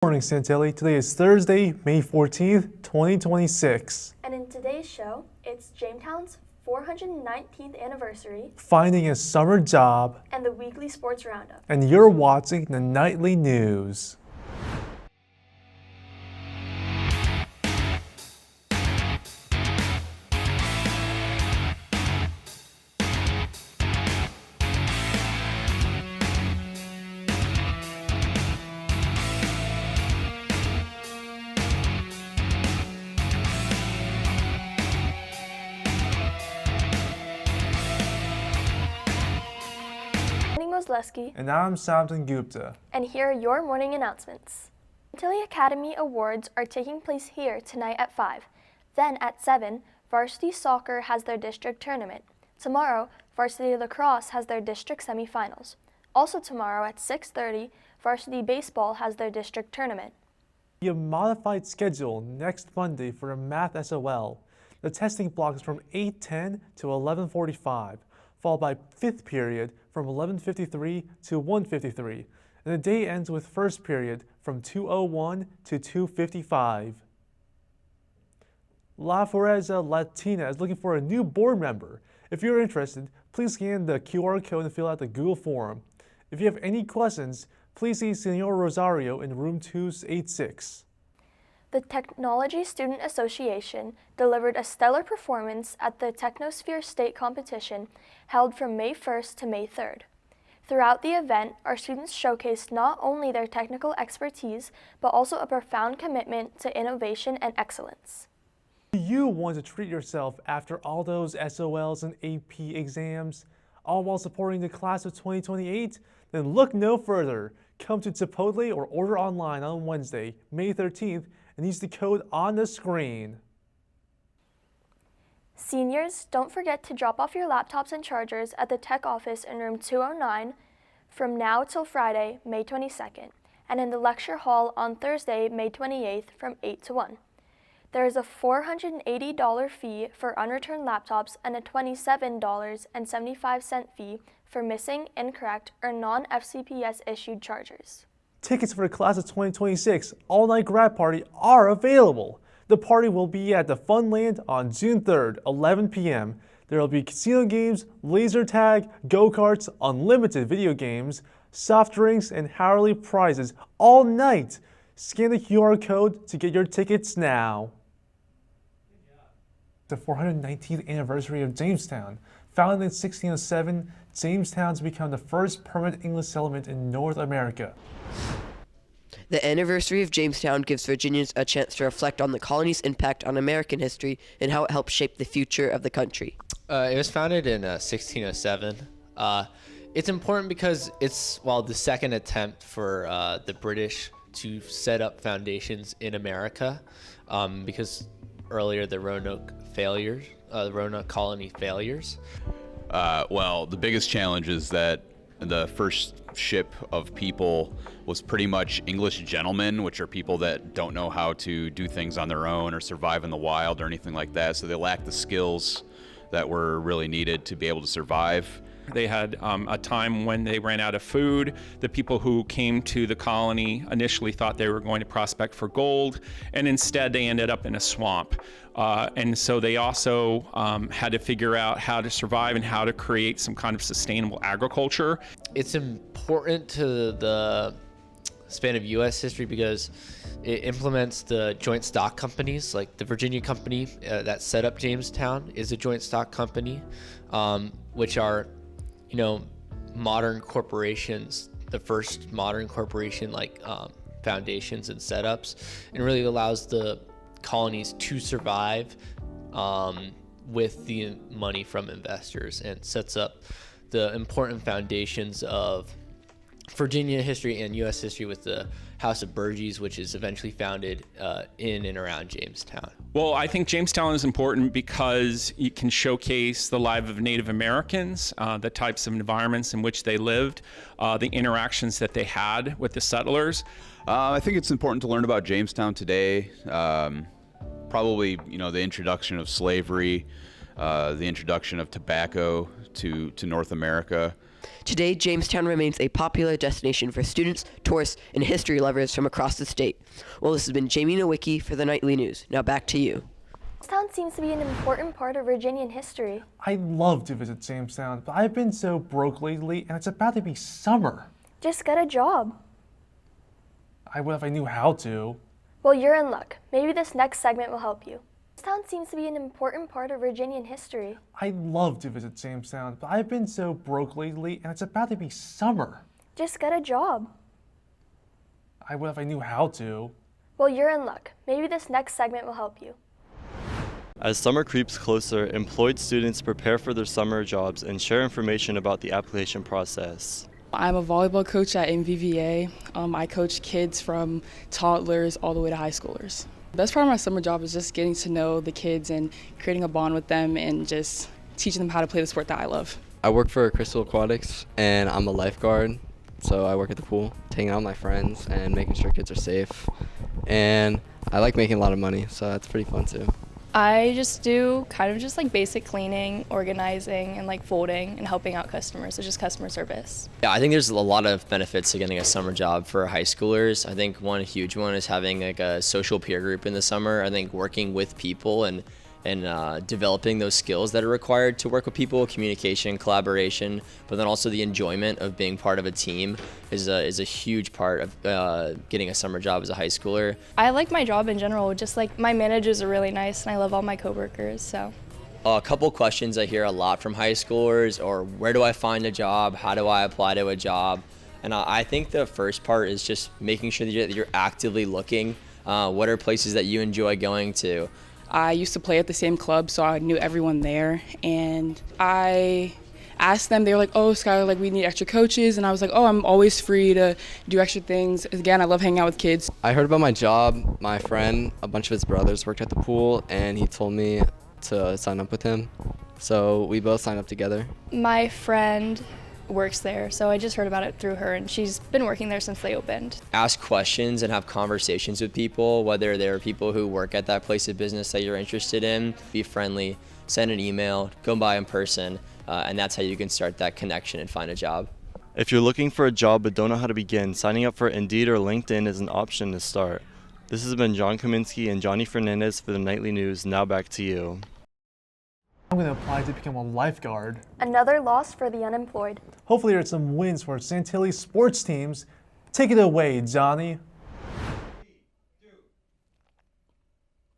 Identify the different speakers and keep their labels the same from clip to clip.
Speaker 1: Morning, Santilli. Today is Thursday, May 14th, 2026.
Speaker 2: And in today's show, it's Jamestown's 419th anniversary,
Speaker 1: Finding a summer job,
Speaker 2: and the weekly sports roundup.
Speaker 1: and you're watching the nightly news.
Speaker 2: Lesky,
Speaker 1: And I'm Samson Gupta.
Speaker 2: and here are your morning announcements. Chantilly Academy Awards are taking place here tonight at 5. Then at 7, varsity soccer has their district tournament. Tomorrow, varsity lacrosse has their district semifinals. Also tomorrow at 6:30, varsity baseball has their district tournament.
Speaker 1: A modified schedule next Monday for a math SOL. The testing block is from 8:10 to 11:45, followed by fifth period from 11:53 to 1:53, and the day ends with first period from 2:01 to 2:55. La Foreza Latina is looking for a new board member. If you're interested, please scan the QR code and fill out the Google form. If you have any questions, please see Senor Rosario in room 286.
Speaker 2: The Technology Student Association delivered a stellar performance at the Technosphere State Competition held from May 1st to May 3rd. Throughout the event, our students showcased not only their technical expertise, but also a profound commitment to innovation and excellence.
Speaker 1: Do you want to treat yourself after all those SOLs and AP exams, all while supporting the class of 2028? Then look no further. Come to Chipotle or order online on Wednesday, May 13th, and use the code on the screen.
Speaker 2: Seniors, don't forget to drop off your laptops and chargers at the tech office in room 209 from now till Friday, May 22nd, and in the lecture hall on Thursday, May 28th from 8 to 1. There is a $480 fee for unreturned laptops and a $27.75 fee for missing, incorrect, or non-FCPS issued chargers.
Speaker 1: Tickets for the class of 2026 all-night grad party are available. The party will be at the Funland on June 3rd, 11 p.m. There will be casino games, laser tag, go-karts, unlimited video games, soft drinks, and hourly prizes all night. Scan the QR code to get your tickets now. The 419th anniversary of Jamestown. Founded in 1607, Jamestown has become the first permanent English settlement in North America.
Speaker 3: The anniversary of Jamestown gives Virginians a chance to reflect on the colony's impact on American history and how it helped shape the future of the country.
Speaker 4: It was founded in 1607. It's important because it's, the second attempt for the British to set up foundations in America, because earlier the Roanoke colony failures.
Speaker 5: The biggest challenge is that the first ship of people was pretty much English gentlemen, which are people that don't know how to do things on their own or survive in the wild or anything like that. So they lack the skills that were really needed to be able to survive.
Speaker 6: They had a time when they ran out of food. The people who came to the colony initially thought they were going to prospect for gold, and instead they ended up in a swamp. And so they also had to figure out how to survive and how to create some kind of sustainable agriculture.
Speaker 4: It's important to the span of U.S. history because it implements the joint stock companies, like the Virginia company that set up Jamestown is a joint stock company, which are modern corporations, the first modern corporation foundations and setups, and really allows the colonies to survive with the money from investors and sets up the important foundations of Virginia history and U.S. history with the House of Burgess, which is eventually founded in and around Jamestown.
Speaker 6: Well, I think Jamestown is important because it can showcase the life of Native Americans, the types of environments in which they lived, the interactions that they had with the settlers.
Speaker 5: I think it's important to learn about Jamestown today. Probably, the introduction of slavery, the introduction of tobacco to North America.
Speaker 3: Today, Jamestown remains a popular destination for students, tourists, and history lovers from across the state. Well, this has been Jamie Nowicki for the Nightly News. Now back to you.
Speaker 2: Jamestown seems to be an important part of Virginian history.
Speaker 1: I'd love to visit Jamestown, but I've been so broke lately, and it's about to be summer.
Speaker 2: Just get a job.
Speaker 1: I would if I knew how to.
Speaker 2: Well, you're in luck. Maybe this next segment will help you. Jamestown seems to be an important part of Virginian history.
Speaker 1: I'd love to visit Jamestown, but I've been so broke lately, and it's about to be summer.
Speaker 2: Just get a job.
Speaker 1: I would if I knew how to.
Speaker 2: Well, you're in luck. Maybe this next segment will help you.
Speaker 7: As summer creeps closer, employed students prepare for their summer jobs and share information about the application process.
Speaker 8: I'm a volleyball coach at MVVA. I coach kids from toddlers all the way to high schoolers. The best part of my summer job is just getting to know the kids and creating a bond with them and just teaching them how to play the sport that I love.
Speaker 9: I work for Crystal Aquatics and I'm a lifeguard, so I work at the pool, hanging out with my friends and making sure kids are safe. And I like making a lot of money, so that's pretty fun too.
Speaker 10: I just do kind of just like basic cleaning, organizing, and like folding and helping out customers, so just customer service.
Speaker 11: Yeah, I think there's a lot of benefits to getting a summer job for high schoolers. I think one huge one is having like a social peer group in the summer. I think working with people and developing those skills that are required to work with people, communication, collaboration, but then also the enjoyment of being part of a team is a huge part of getting a summer job as a high schooler.
Speaker 10: I like my job in general, just like my managers are really nice and I love all my coworkers, so.
Speaker 11: A couple questions I hear a lot from high schoolers are, where do I find a job? How do I apply to a job? And I think the first part is just making sure that you're actively looking. What are places that you enjoy going to?
Speaker 8: I used to play at the same club, so I knew everyone there. And I asked them, they were like, oh, Skylar, like we need extra coaches. And I was like, oh, I'm always free to do extra things. Again, I love hanging out with kids.
Speaker 9: I heard about my job. My friend, a bunch of his brothers worked at the pool, and he told me to sign up with him. So we both signed up together.
Speaker 10: My friend works there, so I just heard about it through her, and she's been working there since they opened.
Speaker 11: Ask questions and have conversations with people, whether they're people who work at that place of business that you're interested in. Be friendly, send an email, go by in person, and that's how you can start that connection and find a job.
Speaker 7: If you're looking for a job but don't know how to begin, signing up for Indeed or LinkedIn is an option to start. This has been John Kaminsky and Johnny Fernandez for the Nightly News. Now back to you.
Speaker 1: I'm going to apply to become a lifeguard.
Speaker 2: Another loss for the unemployed.
Speaker 1: Hopefully there's some wins for Santilli's sports teams. Take it away, Johnny.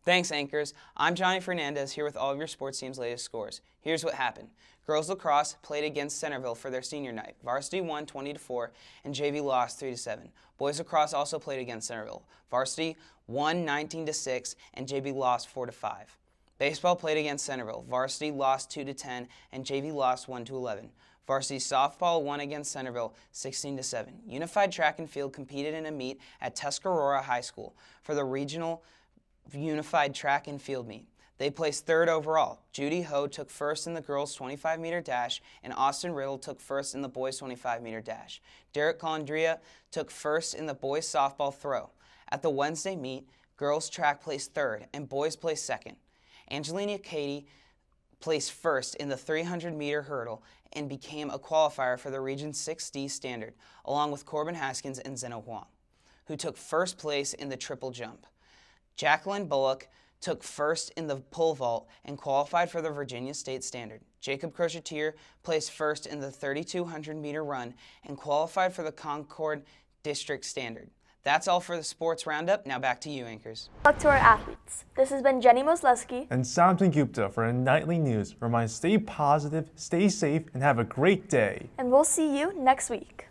Speaker 12: Thanks, anchors. I'm Johnny Fernandez here with all of your sports team's latest scores. Here's what happened. Girls lacrosse played against Centerville for their senior night. Varsity won 20-4 and JV lost 3-7. Boys lacrosse also played against Centerville. Varsity won 19-6 and JV lost 4-5. Baseball played against Centerville. Varsity lost 2-10 and JV lost 1-11. Varsity softball won against Centerville 16-7. Unified track and field competed in a meet at Tuscarora High School for the regional unified track and field meet. They placed third overall. Judy Ho took first in the girls' 25-meter dash, and Austin Riddle took first in the boys' 25-meter dash. Derek Condria took first in the boys' softball throw. At the Wednesday meet, girls' track placed third, and boys placed second. Angelina Katie placed first in the 300-meter hurdle and became a qualifier for the Region 6D standard, along with Corbin Haskins and Zeno Huang, who took first place in the triple jump. Jacqueline Bullock took first in the pole vault and qualified for the Virginia State Standard. Jacob Crochetier placed first in the 3,200-meter run and qualified for the Concord District Standard. That's all for the Sports Roundup. Now back to you, anchors.
Speaker 2: Good luck to our athletes. This has been Jenny Mosleski
Speaker 1: and Samson Gupta for a Nightly News. Remind stay positive, stay safe, and have a great day.
Speaker 2: And we'll see you next week.